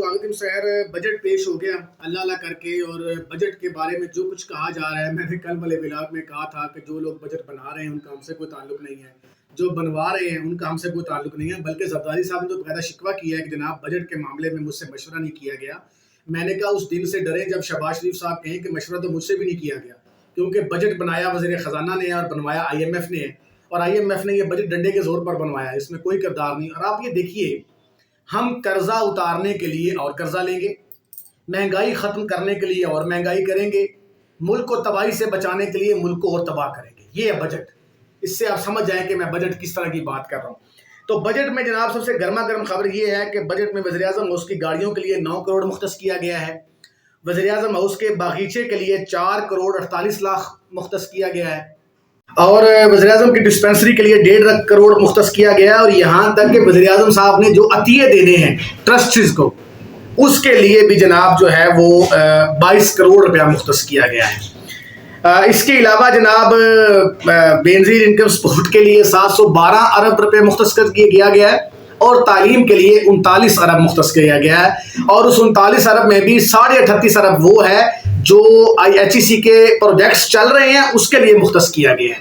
वालेकुम सैर। बजट पेश हो गया अल्लाह अल्लाह करके। और बजट के बारे में जो कुछ कहा जा रहा है, मैंने कल वाले व्लॉग में कहा था कि जो लोग बजट बना रहे हैं उनका हमसे कोई ताल्लुक नहीं है, जो बनवा रहे हैं उनका हमसे कोई ताल्लुक नहीं है। बल्कि जरदारी साहब ने तो बकायदा शिकवा किया है कि जनाब बजट के मामले में मुझसे मशवरा नहीं किया गया। मैंने कहा उस दिन से डरे जब शहबाज शरीफ साहब कहें कि मशवरा तो मुझसे भी नहीं किया गया, क्योंकि बजट बनाया वज़ीर ख़जाना ने और बनवाया IMF ने है, और IMF ने यह बजट डंडे के जोर पर बनवाया, इसमें कोई किरदार नहीं। और आप ये देखिए, हम कर्जा उतारने के लिए और कर्जा लेंगे, महंगाई खत्म करने के लिए और महंगाई करेंगे, मुल्क को तबाही से बचाने के लिए मुल्क को और तबाह करेंगे। ये है बजट। इससे आप समझ जाएं कि मैं बजट किस तरह की बात कर रहा हूँ। तो बजट में जनाब सबसे गर्मा गर्म खबर ये है कि बजट में वज़ीर आज़म हाउस की गाड़ियों के लिए 9 करोड़ मुख्तस किया गया है। वज़ीर आज़म हाउस के बागीचे के लिए 4 करोड़ 48 लाख मुख्तस किया गया है। और वज़ीर आज़म की डिस्पेंसरी के लिए 1.5 करोड़ मुख्तस किया गया है। और यहाँ तक कि वज़ीर आज़म साहब ने जो अतिये देने हैं ट्रस्टीज़ को, उसके लिए भी जनाब जो है वो 22 करोड़ रुपया मुख्तस किया गया है। इसके अलावा जनाब बेनज़ीर इनकम सपोर्ट के लिए 712 अरब रुपये मुख्तस किया गया है, और तालीम के लिए 39 अरब मुख्तस किया गया है। और उस 39 अरब में भी 38.5 अरब वो है जो IHEC के प्रोजेक्ट्स चल रहे हैं उसके लिए मुख्तस किया गया है।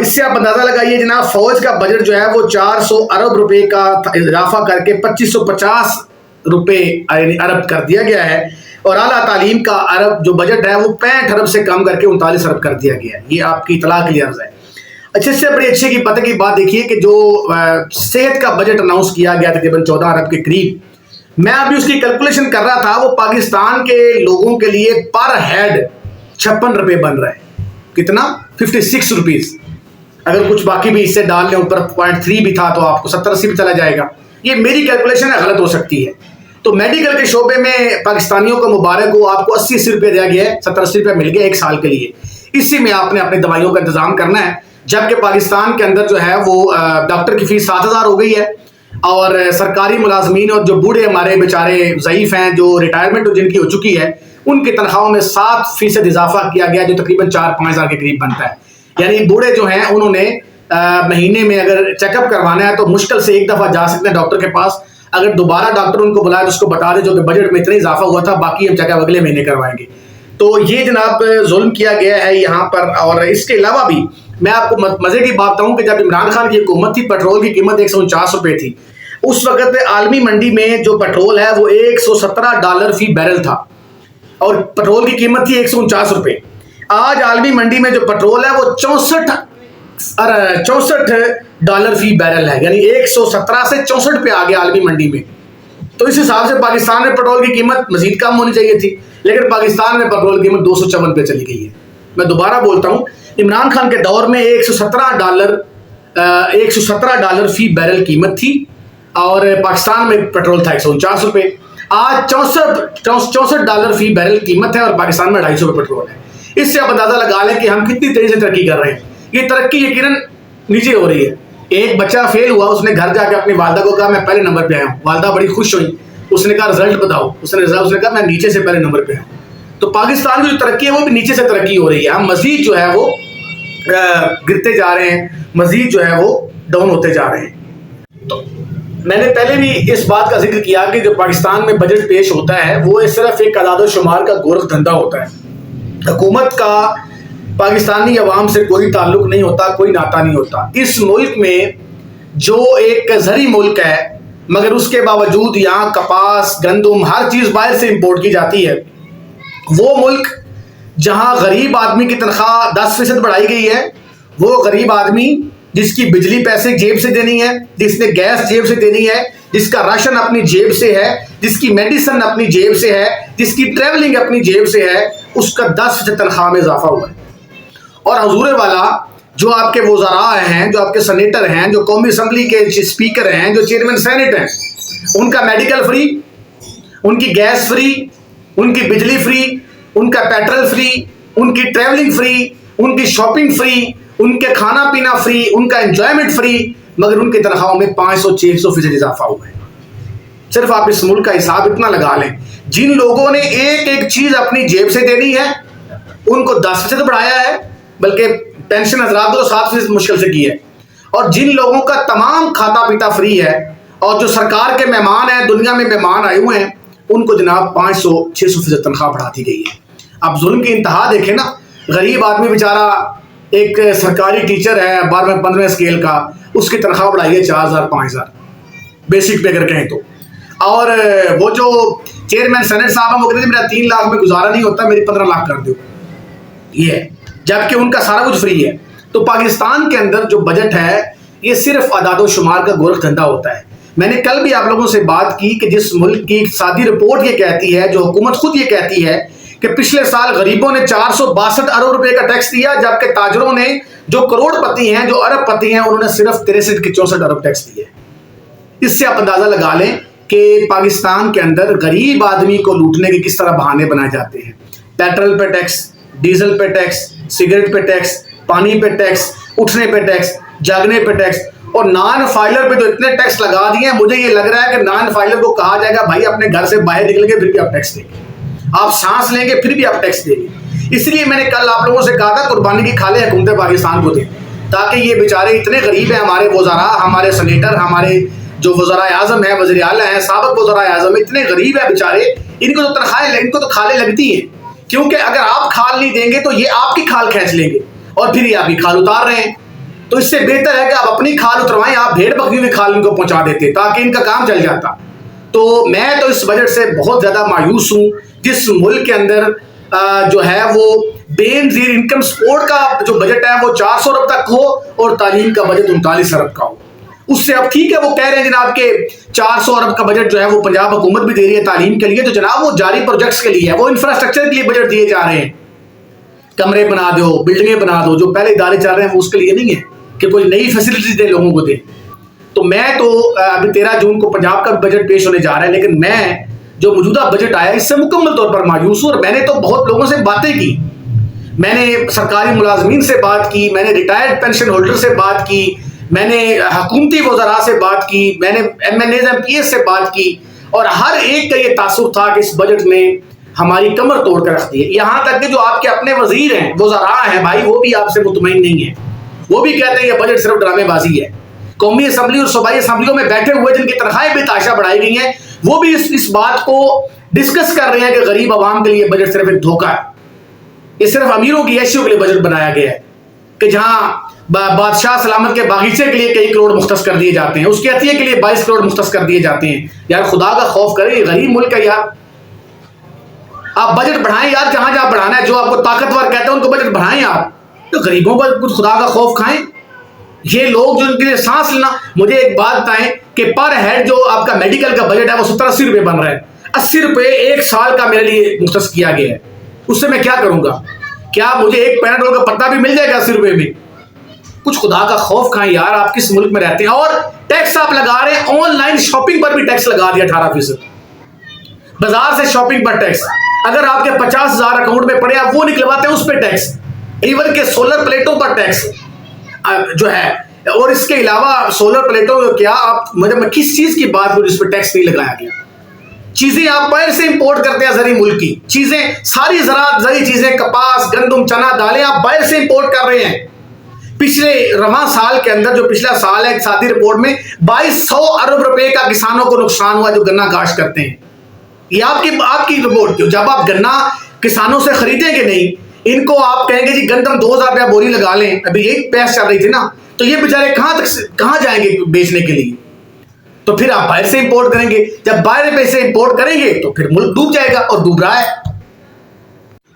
इससे आप अंदाज़ा लगाइए जनाब, फौज का बजट जो है वो 400 अरब रुपए का इजाफा करके 2550 रुपए अरब कर दिया गया है। और आला तालीम का अरब जो बजट है वो 65 अरब से कम करके 39 अरब कर दिया गया है। ये आपकी इतला के लिए अर्ज है। अच्छे से बड़ी अच्छे की पता की बात देखिए कि जो सेहत का बजट अनाउंस किया गया तकरीबन 14 अरब के करीब, मैं अभी उसकी कैलकुलेशन कर रहा था, वो पाकिस्तान के लोगों के लिए पर हेड 56 रुपये बन रहा है। कितना? 56 रुपीज़। अगर कुछ बाकी भी इससे डाल लें, ऊपर 0.3 भी था तो आपको 70-80 भी चला जाएगा। ये मेरी कैलकुलेशन है, गलत हो सकती है। तो मेडिकल के शोबे में पाकिस्तानियों को मुबारक हो, आपको 80-80 रुपये दिया गया है, 70-80 रुपये मिल गया 1 साल के लिए। इसी में आपने अपनी दवाइयों का इंतजाम करना है। जबकि पाकिस्तान के अंदर जो है वो डॉक्टर की फीस 7,000 हो गई है, और सरकारी मुलाजमीन और जो बूढ़े हमारे बेचारे ज़ईफ़ हैं, जो रिटायरमेंट जिनकी हो चुकी है, उनकी तनख्वाहों में 7% इजाफा किया गया, जो तकरीबन 4-5 हज़ार के करीब बनता है। यानी बूढ़े जो हैं उन्होंने महीने में अगर चेकअप करवाना है तो मुश्किल से एक दफ़ा जा सकते हैं डॉक्टर के पास। अगर दोबारा डॉक्टर उनको बुलाए तो उसको बता दे जो कि बजट में इतना इजाफा हुआ था, बाकी हम चेकअप अगले महीने करवाएंगे। तो ये जनाब जुल्म किया गया है यहाँ पर। और इसके अलावा भी मैं आपको मज़े की बात बताऊँ कि जब इमरान खान की हुकूमत थी, पेट्रोल की कीमत 149 रुपये थी। उस वक्त आलमी मंडी में जो पेट्रोल है वो $117 फी बैरल था, और पेट्रोल की कीमत थी 149 रुपये। आज आलमी मंडी में जो पेट्रोल है वो 64 डॉलर फी बैरल है, यानी 117 से 64 पे आ गया आलमी मंडी में। तो इस हिसाब से पाकिस्तान में पेट्रोल की कीमत मजीद कम होनी चाहिए थी, लेकिन पाकिस्तान में पेट्रोल की कीमत 254 पे चली गई है। मैं दोबारा बोलता हूँ, इमरान खान के दौर में 117 डॉलर फी बैरल कीमत थी, और पाकिस्तान में पेट्रोल था 149 रुपये। आज 64 डॉलर फी बैरल कीमत है, और पाकिस्तान में 250 रुपये पेट्रोल है। इससे आप अंदाजा लगा लें कि हम कितनी तेजी से तरक्की कर रहे हैं। ये तरक्की यकीनन नीचे हो रही है। एक बच्चा फेल हुआ, उसने घर जाकर अपनी वालदा को कहा मैं पहले नंबर पे आया हूँ। वालदा बड़ी खुश हुई, उसने कहा रिजल्ट बताओ, उसने कहा मैं नीचे से पहले नंबर पे हूँ। तो पाकिस्तान की जो तरक्की है वो भी नीचे से तरक्की हो रही है। हम मजीद जो है वो गिरते जा रहे हैं, मजीद जो है वो डाउन होते जा रहे हैं। तो मैंने पहले भी इस बात का जिक्र किया कि जो पाकिस्तान में बजट पेश होता है वो सिर्फ एक अदाद शुमार का गोरख धंधा होता है। हुकूमत का पाकिस्तानी अवाम से कोई ताल्लुक नहीं होता, कोई नाता नहीं होता। इस मुल्क में जो एक ज़री मुल्क है, मगर उसके बावजूद यहाँ कपास, गंदम, हर चीज़ बाहर से इम्पोर्ट की जाती है। वो मुल्क जहाँ गरीब आदमी की तनख्वाह 10% बढ़ाई गई है, वो गरीब आदमी जिसकी बिजली पैसे जेब से देनी है, जिसने गैस जेब से देनी है, जिसका राशन अपनी जेब से है, जिसकी मेडिसिन अपनी जेब से है, जिसकी ट्रैवलिंग अपनी जेब से है, उसका 10% तनख्वाह में इजाफा हुआ है। और हजूर वाला जो आपके वज़रा हैं, जो आपके सेनेटर हैं, जो कौमी असम्बली के स्पीकर हैं, जो चेयरमैन सेनेट हैं, उनका मेडिकल फ्री, उनकी गैस फ्री, उनकी बिजली फ्री, उनका पेट्रोल फ्री, उनकी ट्रैवलिंग फ्री, उनकी शॉपिंग फ्री, उनके खाना पीना फ्री, उनका एंजॉयमेंट फ्री, मगर उनकी तनख्वाहों में 500-600% इजाफा हुआ है। सिर्फ आप इस मुल्क का हिसाब इतना लगा लें, जिन लोगों ने एक एक चीज अपनी जेब से देनी है उनको 10% बढ़ाया है, बल्कि पेंशन हजरात को 7% मुश्किल से की है। और जिन लोगों का तमाम खाता पीता फ्री है और जो सरकार के मेहमान हैं, दुनिया में मेहमान आए हुए हैं, उनको जनाब 500-600% तनख्वाह बढ़ा दी गई है। अब जुल्म की इंतहा देखें ना, गरीब आदमी बेचारा एक सरकारी टीचर है 12वें-15वें स्केल का, उसकी तनख्वाह बढ़ाई है 4,000-5,000 बेसिक पे अगर कहें तो। और वो जो चेयरमैन सेनेट साहब हैं वो कहते हैं मेरा 3 लाख में गुजारा नहीं होता, मेरी 15 लाख कर दो, ये है, जबकि उनका सारा कुछ फ्री है। तो पाकिस्तान के अंदर जो बजट है ये सिर्फ अदादो शुमार का गोरख धंधा होता है। मैंने कल भी आप लोगों से बात की कि जिस मुल्क की इक़्तिसादी रिपोर्ट ये कहती है, जो हुकूमत खुद ये कहती है कि पिछले साल गरीबों ने 462 अरब रुपए का टैक्स दिया, जबकि ताजरों ने, जो करोड़पति हैं, जो अरबपति हैं, उन्होंने सिर्फ 63 के 64 अरब टैक्स दिए। इससे आप अंदाजा लगा लें कि पाकिस्तान के अंदर गरीब आदमी को लूटने के किस तरह बहाने बनाए जाते हैं। पेट्रोल पे टैक्स, डीजल पे टैक्स, सिगरेट पे टैक्स, पानी पे टैक्स, उठने पे टैक्स, जागने पे टैक्स, और नॉन फाइलर पे तो इतने टैक्स लगा दिए हैं, मुझे ये लग रहा है कि नॉन फाइलर को कहा जाएगा भाई अपने घर से बाहर निकल के फिर भी आप टैक्स देंगे, आप सांस लेंगे फिर भी आप टैक्स देंगे। इसलिए मैंने कल आप लोगों से कहा था कुर्बानी की खाले हुकूमत पाकिस्तान को दें, ताकि ये बेचारे इतने गरीब हैं, हमारे वज़रा, हमारे सेनेटर, हमारे जो वज़रा आज़म है, वज़ीर आला है, साबिक़ वज़रा आज़म इतने गरीब है बेचारे, इनको तो तनख्वाहें, इनको तो खालें लगती हैं, क्योंकि अगर आप खाल नहीं देंगे तो ये आपकी खाल खींच लेंगे और फिर ये आपकी खाल उतार रहे हैं। तो इससे बेहतर है कि आप अपनी खाल उतरवाएं, आप भेड़ बकरियों की खाल इनको पहुंचा देते ताकि इनका काम चल जाता। तो मैं तो इस बजट से बहुत ज़्यादा मायूस हूँ, जिस मुल्क के अंदर जो है वो बेनज़ीर इनकम सपोर्ट का जो बजट है वो 400 अरब तक हो और तालीम का बजट 39 अरब का हो। उससे अब ठीक है, वो कह रहे हैं जनाब के 400 अरब का बजट जो है वो पंजाब हुकूमत भी दे रही है तालीम के लिए, तो जनाब वो जारी प्रोजेक्ट्स के लिए है, वो इंफ्रास्ट्रक्चर के लिए बजट दिए जा रहे हैं, कमरे बना दो, बिल्डिंगें बना दो, जो पहले इदारे चल रहे हैं वो उसके लिए नहीं है कि कोई नई फैसिलिटी दे लोगों को दे। तो मैं तो अभी 13 जून को पंजाब का बजट पेश होने जा रहा है, लेकिन मैं जो मौजूदा बजट आया इससे मुकम्मल तौर पर मायूस हूँ। और मैंने तो बहुत लोगों से बातें की, मैंने सरकारी मुलाजमीन से बात की, मैंने रिटायर्ड पेंशन होल्डर से बात की, मैंने हुकूमती वज़रा से बात की, मैंने MNAs MPs से बात की, और हर एक का ये तासुर था कि इस बजट ने हमारी कमर तोड़ कर रख दी है। यहाँ तक कि जो आपके अपने वजीर हैं, वज़रा हैं भाई, वो भी आपसे मुतमईन नहीं है, वो भी कहते हैं ये बजट सिर्फ ड्रामेबाजी है। कौमी असम्बली और सूबाई असम्बलियों में बैठे हुए जिनकी तनख्वाहें बेताशा बढ़ाई गई हैं, वो भी इस बात को डिस्कस कर रहे हैं कि गरीब आवाम के लिए बजट सिर्फ एक धोखा है, ये सिर्फ अमीरों की ऐशियों के लिए बजट बनाया गया है कि जहाँ बादशाह सलामत के बागीचे के लिए कई करोड़ मुख्तस कर दिए जाते हैं, उसके अतिये के लिए 22 करोड़ मुख्तस कर दिए जाते हैं। यार खुदा का खौफ करें, ये गरीब मुल्क है यार, आप बजट बढ़ाएं यार, जहां जहां बढ़ाना है, जो आपको ताकतवर कहते हैं उनको बजट बढ़ाएं यार, तो गरीबों पर कुछ खुदा का खौफ खाएं। ये लोग जो इनके लिए सांस लेना, मुझे एक बात बताएं कि पर हेड जो आपका मेडिकल का बजट है वो 70-80 रुपए बन रहा है, 80 रुपए एक साल का मेरे लिए मुख्तस किया गया है, उससे मैं क्या करूंगा? क्या मुझे एक पैनाडोल का पत्ता भी मिल जाएगा 80 रुपए में? कुछ खुदा का खौफ खाएं यार, आप किस मुल्क में रहते हैं? और टैक्स आप लगा रहे हैं, ऑनलाइन शॉपिंग पर भी टैक्स लगा दिया 18%, बाजार से शॉपिंग पर टैक्स, अगर आपके 50,000 अकाउंट में पड़े आप वो निकलवाते हैं उस पर टैक्स, इवन के सोलर प्लेटों पर टैक्स जो है, और इसके अलावा सोलर प्लेटों क्या आप, मतलब मैं किस चीज की बात करूं जिस पर टैक्स नहीं लगाया गया? चीजें आप बाहर से इंपोर्ट करते हैं, जरी मुल्क की चीजें, सारी जरी चीजें, कपास, गंदम, चना, दालें आप बाहर से इंपोर्ट कर रहे हैं। पिछले रवां साल के अंदर, जो पिछला साल है, सादी रिपोर्ट में 2200 अरब रुपए का किसानों को नुकसान हुआ जो गन्ना काश्त करते हैं। ये आपकी रिपोर्ट क्यों? जब आप गन्ना किसानों से खरीदेंगे नहीं, इनको आप कहेंगे जी गंदम 2000 रुपया बोरी लगा लें, अभी यही बहस चल रही थी ना, तो ये बेचारे कहां जाएंगे बेचने के लिए? तो फिर आप बाहर से इंपोर्ट करेंगे, जब बाहर पैसे इंपोर्ट करेंगे तो फिर मुल्क डूब जाएगा, और डूब रहा है।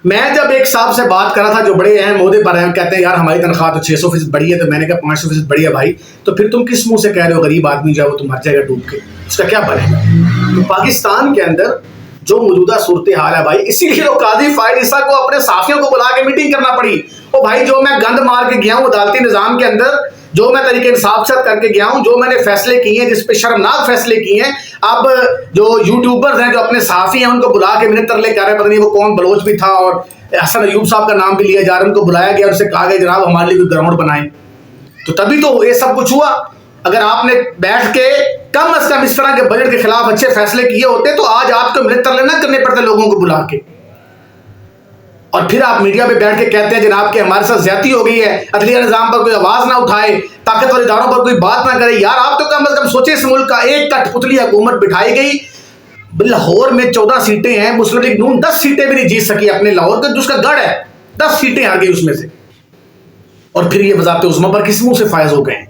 मैं जब एक साहब से बात कर रहा था जो बड़े अहम ओहदे पर हैं, कहते हैं यार हमारी तनख्वाह तो 600% बढ़ी है, तो मैंने कहा 500% बढ़ी है भाई, तो फिर तुम किस मुंह से कह रहे हो गरीब आदमी जो है वो तो मर जाएगा डूब के, उसका क्या बनेगा? तो पाकिस्तान के अंदर जो मौजूदा सूरत हाल है भाई, इसीलिए तो काजी फायद ईसा को अपने साथियों को बुला के मीटिंग करना पड़ी। ओ भाई, जो मैं गंद मार के गया हूँ अदालती निज़ाम के अंदर, जो मैं तरीके इंसाफ से करके गया हूँ, जो मैंने फैसले किए हैं, जिस पे शर्मनाक फैसले किए हैं, अब जो यूट्यूबर्स हैं, जो अपने साफी हैं, उनको बुला के मैंने तरले कर रहे हैं, पता नहीं वो कौन बलोच भी था, और हसन अयूब साहब का नाम भी लिया जा रहा है, उनको बुलाया गया, उनसे कहा गया जनाब हमारे लिए कोई ग्राउंड बनाए, तो तभी तो ये सब कुछ हुआ। अगर आपने बैठ के कम अज कम इस तरह के बजट के खिलाफ अच्छे फैसले किए होते तो आज आपको मिले तरले ना करने पड़ते लोगों को बुला के। और फिर आप मीडिया पे बैठ के कहते हैं जनाब कि हमारे साथ ज्यादती हो गई है, अदलिया निजाम पर कोई आवाज ना उठाए, ताकतवर इदारों पर कोई बात ना करे। यार आप तो कम अज कम सोचे, इस मुल्क का एक कठपुतली हुकूमत बिठाई गई, लाहौर में 14 सीटें हैं, मुस्लिम लीग नून 10 सीटें भी नहीं जीत सकी अपने लाहौर का, जिसका गढ़ है, 10 सीटें हार गई उसमें से, और फिर ये वज़ारत उज़्मा पर किस मुंह से फायज हो गए।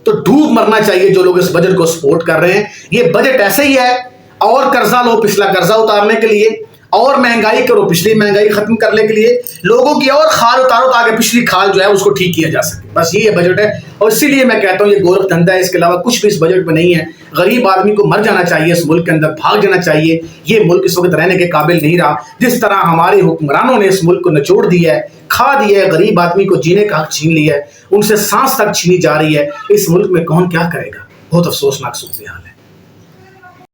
तो डूब मरना चाहिए जो लोग इस बजट को सपोर्ट कर रहे हैं। ये बजट ऐसे ही है, और कर्जा लो पिछला कर्जा उतारने के लिए, और महंगाई करो पिछली महंगाई खत्म करने के लिए, लोगों की और खाल उतारो ताकि पिछली खाल जो है उसको ठीक किया जा सके। बस ये बजट है, और इसीलिए मैं कहता हूँ ये गोरख धंधा है, इसके अलावा कुछ भी इस बजट में नहीं है। गरीब आदमी को मर जाना चाहिए, इस मुल्क के अंदर भाग जाना चाहिए। ये मुल्क इस वक्त रहने के काबिल नहीं रहा। जिस तरह हमारे हुक्मरानों ने इस मुल्क को निचोड़ दिया है, खा दिया है, गरीब आदमी को जीने का हक छीन लिया है, उनसे सांस तक छीनी जा रही है, इस मुल्क में कौन क्या करेगा। बहुत अफसोसनाक सूरत हाल है।